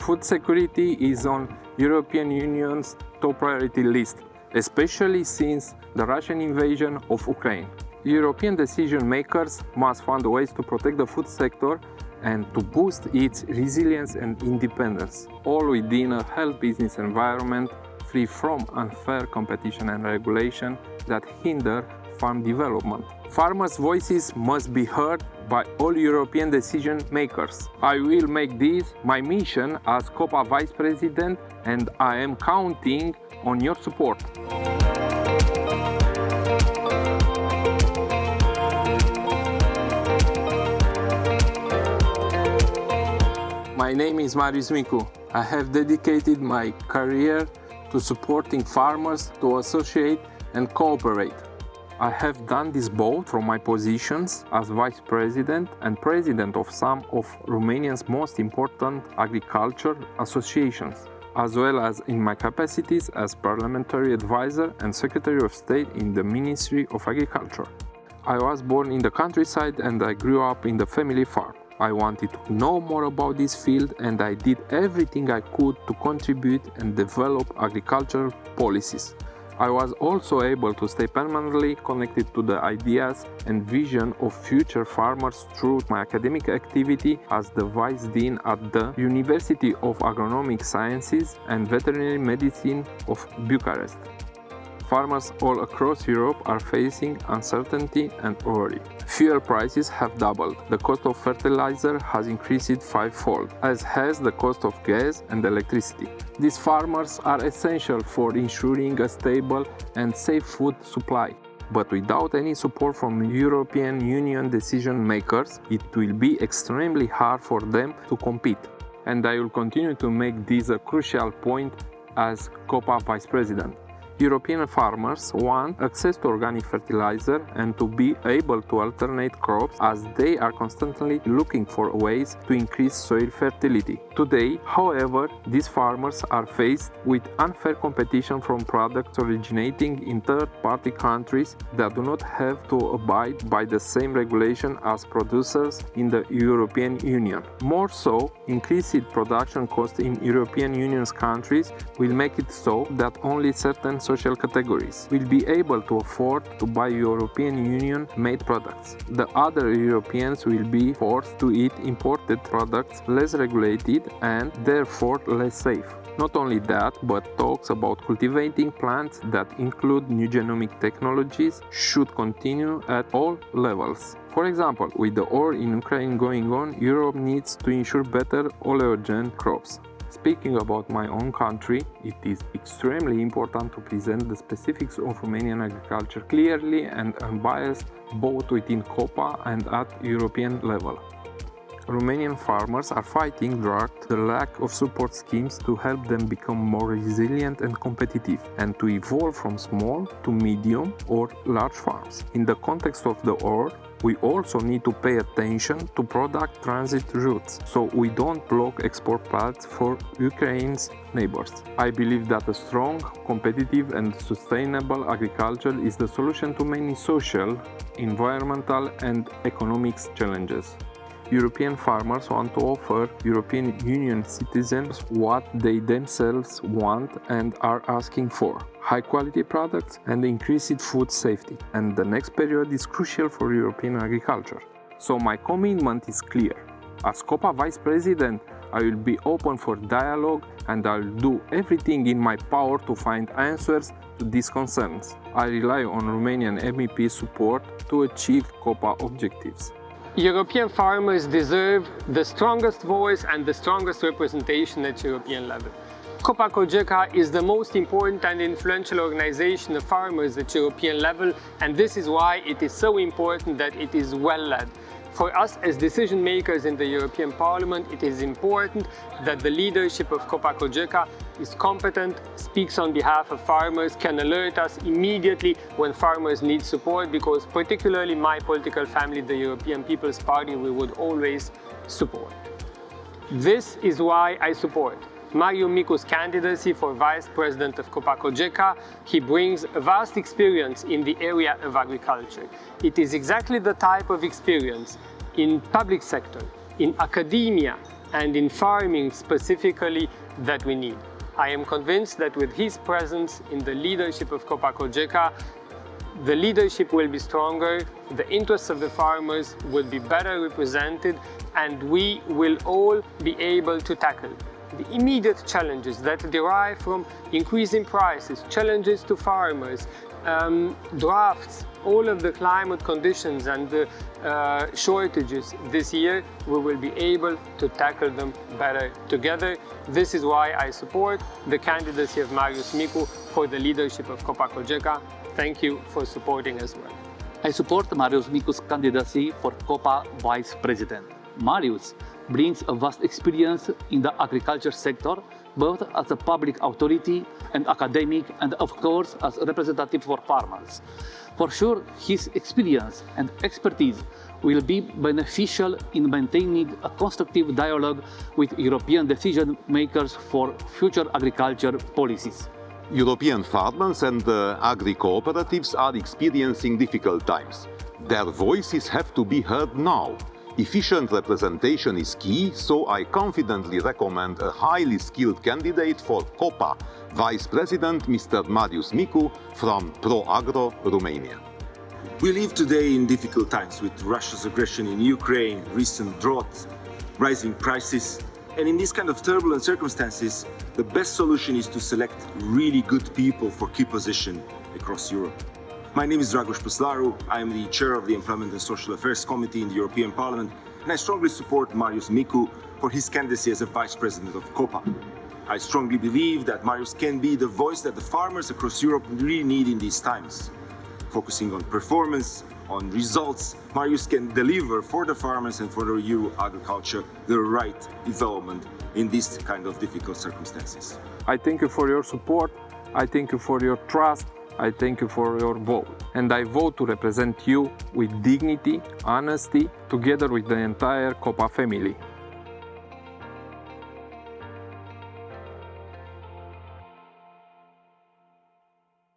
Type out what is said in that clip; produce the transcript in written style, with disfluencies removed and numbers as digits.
Food security is on European Union's top priority list, especially since the Russian invasion of Ukraine. European decision makers must find ways to protect the food sector and to boost its resilience and independence, all within a healthy business environment free from unfair competition and regulation that hinder farm development. Farmers' voices must be heard by all European decision makers. I will make this my mission as COPA Vice President, and I am counting on your support. My name is Marius Micu. I have dedicated my career to supporting farmers to associate and cooperate. I have done this both from my positions as Vice President and President of some of Romania's most important agriculture associations, as well as in my capacities as Parliamentary Advisor and Secretary of State in the Ministry of Agriculture. I was born in the countryside and I grew up in the family farm. I wanted to know more about this field and I did everything I could to contribute and develop agricultural policies. I was also able to stay permanently connected to the ideas and vision of future farmers through my academic activity as the Vice Dean at the University of Agronomic Sciences and Veterinary Medicine of Bucharest. Farmers all across Europe are facing uncertainty and worry. Fuel prices have doubled. The cost of fertilizer has increased fivefold, as has the cost of gas and electricity. These farmers are essential for ensuring a stable and safe food supply. But without any support from European Union decision makers, it will be extremely hard for them to compete. And I will continue to make this a crucial point as COPA Vice President. European farmers want access to organic fertilizer and to be able to alternate crops as they are constantly looking for ways to increase soil fertility. Today, however, these farmers are faced with unfair competition from products originating in third-party countries that do not have to abide by the same regulation as producers in the European Union. More so, increased production costs in European Union's countries will make it so that only certain social categories will be able to afford to buy European Union-made products. The other Europeans will be forced to eat imported products less regulated and therefore less safe. Not only that, but talks about cultivating plants that include new genomic technologies should continue at all levels. For example, with the war in Ukraine going on, Europe needs to ensure better oleogen crops. Speaking about my own country, it is extremely important to present the specifics of Romanian agriculture clearly and unbiased, both within COPA and at European level. Romanian farmers are fighting the lack of support schemes to help them become more resilient and competitive, and to evolve from small to medium or large farms. In the context of the war, we also need to pay attention to product transit routes, so we don't block export paths for Ukraine's neighbors. I believe that a strong, competitive and sustainable agriculture is the solution to many social, environmental and economic challenges. European farmers want to offer European Union citizens what they themselves want and are asking for: high-quality products and increased food safety. And the next period is crucial for European agriculture. So my commitment is clear. As COPA Vice President, I will be open for dialogue and I will do everything in my power to find answers to these concerns. I rely on Romanian MEP support to achieve COPA objectives. European farmers deserve the strongest voice and the strongest representation at European level. COPA COGECA is the most important and influential organization of farmers at European level, and this is why it is so important that it is well led. For us as decision makers in the European Parliament, it is important that the leadership of COPA COGECA is competent, speaks on behalf of farmers, can alert us immediately when farmers need support, because particularly my political family, the European People's Party, we would always support. This is why I support Marius Micu's candidacy for Vice President of COPA COGECA. He brings a vast experience in the area of agriculture. It is exactly the type of experience in public sector, in academia, and in farming specifically that we need. I am convinced that with his presence in the leadership of COPA COGECA, the leadership will be stronger, the interests of the farmers will be better represented, and we will all be able to tackle the immediate challenges that derive from increasing prices, challenges to farmers, drafts, all of the climate conditions and the shortages this year. We will be able to tackle them better together. This is why I support the candidacy of Marius Micu for the leadership of COPA COGECA. Thank you for supporting as well. I support Marius Micu's candidacy for COPA Vice President. Marius brings a vast experience in the agriculture sector, both as a public authority and academic, and of course as a representative for farmers. For sure, his experience and expertise will be beneficial in maintaining a constructive dialogue with European decision makers for future agriculture policies. European farmers and agri-cooperatives are experiencing difficult times. Their voices have to be heard now. Efficient representation is key, so I confidently recommend a highly skilled candidate for COPA Vice President, Mr. Marius Micu from ProAgro, Romania. We live today in difficult times with Russia's aggression in Ukraine, recent drought, rising prices. And in these kind of turbulent circumstances, the best solution is to select really good people for key positions across Europe. My name is Dragoș Păslaru. I am the chair of the Employment and Social Affairs Committee in the European Parliament, and I strongly support Marius Micu for his candidacy as a vice president of COPA. I strongly believe that Marius can be the voice that the farmers across Europe really need in these times. Focusing on performance, on results, Marius can deliver for the farmers and for the EU agriculture the right development in these kind of difficult circumstances. I thank you for your support, I thank you for your trust, I thank you for your vote. And I vote to represent you with dignity, honesty, together with the entire COPA family.